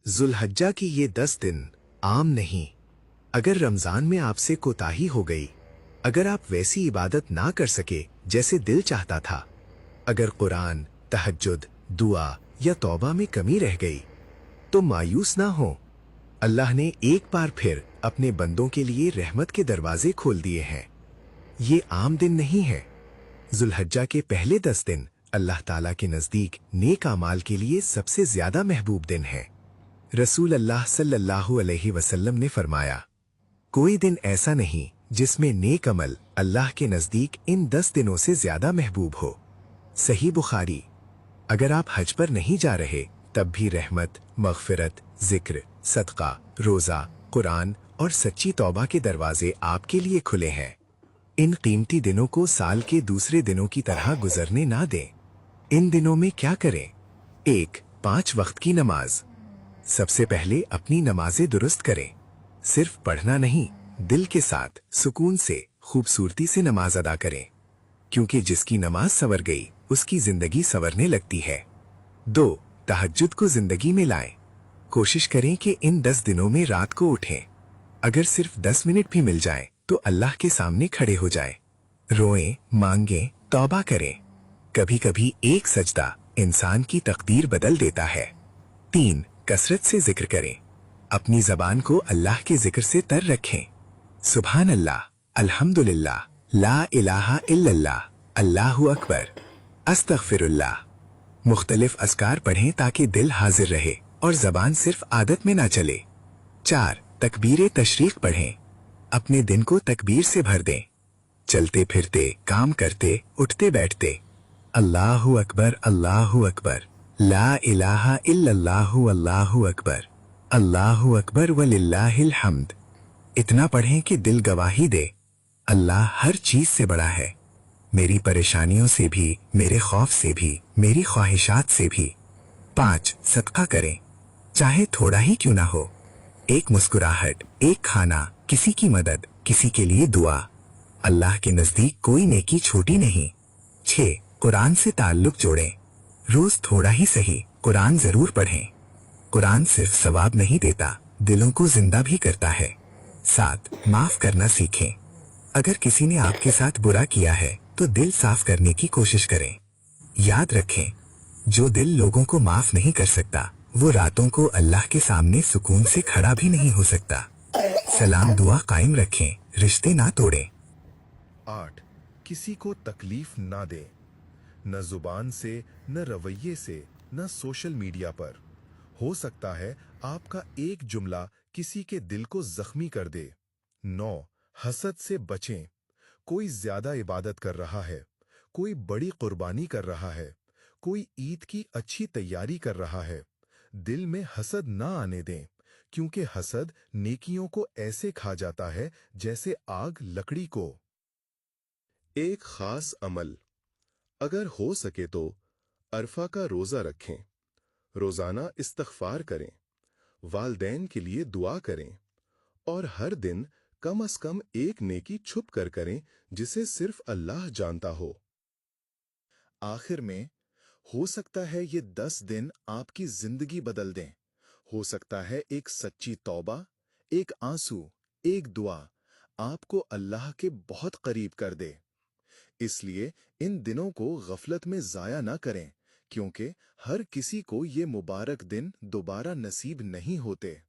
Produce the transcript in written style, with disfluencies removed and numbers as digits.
ज़ुल्हज्जा की ये 10 दिन आम नहीं। अगर रमज़ान में आपसे कोताही हो गई, अगर आप वैसी इबादत ना कर सके जैसे दिल चाहता था, अगर कुरान, तहज्जुद, दुआ या तौबा में कमी रह गई, तो मायूस ना हो। अल्लाह ने एक बार फिर अपने बंदों के लिए रहमत के दरवाजे खोल दिए हैं। ये आम दिन नहीं है। ज़ुल्हज्जा के पहले 10 दिन अल्लाह ताला के नज़दीक नेक अमाल के लिए सबसे ज्यादा महबूब दिन है। रसूल अल्लाह सल्लल्लाहु अलैहि वसल्लम ने फरमाया, कोई दिन ऐसा नहीं जिसमें नेक अमल अल्लाह के नज़दीक इन 10 दिनों से ज्यादा महबूब हो। सही बुखारी। अगर आप हज पर नहीं जा रहे, तब भी रहमत, मग़फ़िरत, जिक्र, सदका, रोज़ा, कुरान और सच्ची तौबा के दरवाजे आपके लिए खुले हैं। इन कीमती दिनों को साल के दूसरे दिनों की तरह गुजरने ना दें। इन दिनों में क्या करें? 1. 5 वक्त की नमाज। सबसे पहले अपनी नमाजें दुरुस्त करें। सिर्फ पढ़ना नहीं, दिल के साथ, सुकून से, खूबसूरती से नमाज अदा करें, क्योंकि जिसकी नमाज संवर गई, उसकी जिंदगी संवरने लगती है। 2. तहज्जुद को जिंदगी में लाएं। कोशिश करें कि इन 10 दिनों में रात को उठें। अगर सिर्फ 10 मिनट भी मिल जाए, तो अल्लाह के सामने खड़े हो जाएं। रोएं, मांगें, तौबा करें। कभी कभी एक सजदा इंसान की तकदीर बदल देता है। 3. कसरत से जिक्र करें। अपनी जबान को अल्लाह के जिक्र से तर रखें। सुभान अल्लाह, अल्हम्दुलिल्लाह, ला इलाहा इल्लल्लाह, अल्लाहु अकबर, अस्तगफिरुल्लाह। मुख्तलिफ अस्कार पढ़ें ताकि दिल हाजिर रहे और जबान सिर्फ आदत में ना चले। 4. तकबीर तशरीक पढ़ें। अपने दिन को तकबीर से भर दें। चलते फिरते, काम करते, उठते बैठते अल्लाहु अकबर, अल्लाहु अकबर, ला इलाहा इल्लल्लाहु, अल्लाहु अकबर वलिल्लाहिल हम्द। इतना पढ़ें कि दिल गवाही दे, अल्लाह हर चीज से बड़ा है। मेरी परेशानियों से भी, मेरे खौफ से भी, मेरी ख्वाहिशात से भी। 5. सदका करें, चाहे थोड़ा ही क्यों ना हो। एक मुस्कुराहट, एक खाना, किसी की मदद, किसी के लिए दुआ। अल्लाह के नजदीक कोई नेकी छोटी नहीं। 6. कुरान से ताल्लुक जोड़ें। रोज थोड़ा ही सही, कुरान जरूर पढ़ें। कुरान सिर्फ सवाब नहीं देता, दिलों को जिंदा भी करता है। 7. माफ करना सीखें। अगर किसी ने आपके साथ बुरा किया है, तो दिल साफ करने की कोशिश करें। याद रखें, जो दिल लोगों को माफ नहीं कर सकता, वो रातों को अल्लाह के सामने सुकून से खड़ा भी नहीं हो सकता। सलाम दुआ कायम रखें, रिश्ते ना तोड़ें। 8. किसी को तकलीफ ना दे, न जुबान से, न रवैये से, न सोशल मीडिया पर। हो सकता है आपका एक जुमला किसी के दिल को जख्मी कर दे। 9. हसद से बचें। कोई ज्यादा इबादत कर रहा है, कोई बड़ी कुर्बानी कर रहा है, कोई ईद की अच्छी तैयारी कर रहा है। दिल में हसद ना आने दें, क्योंकि हसद नेकियों को ऐसे खा जाता है जैसे आग लकड़ी को। एक खास अमल, अगर हो सके तो अरफा का रोजा रखें, रोजाना इस्तग़फ़ार करें, वालदैन के लिए दुआ करें और हर दिन कम से कम एक नेकी छुप कर करें जिसे सिर्फ अल्लाह जानता हो। आखिर में, हो सकता है ये 10 दिन आपकी जिंदगी बदल दें। हो सकता है एक सच्ची तौबा, एक आंसू, एक दुआ आपको अल्लाह के बहुत करीब कर दे। इसलिए इन दिनों को गफलत में जाया ना करें, क्योंकि हर किसी को ये मुबारक दिन दोबारा नसीब नहीं होते।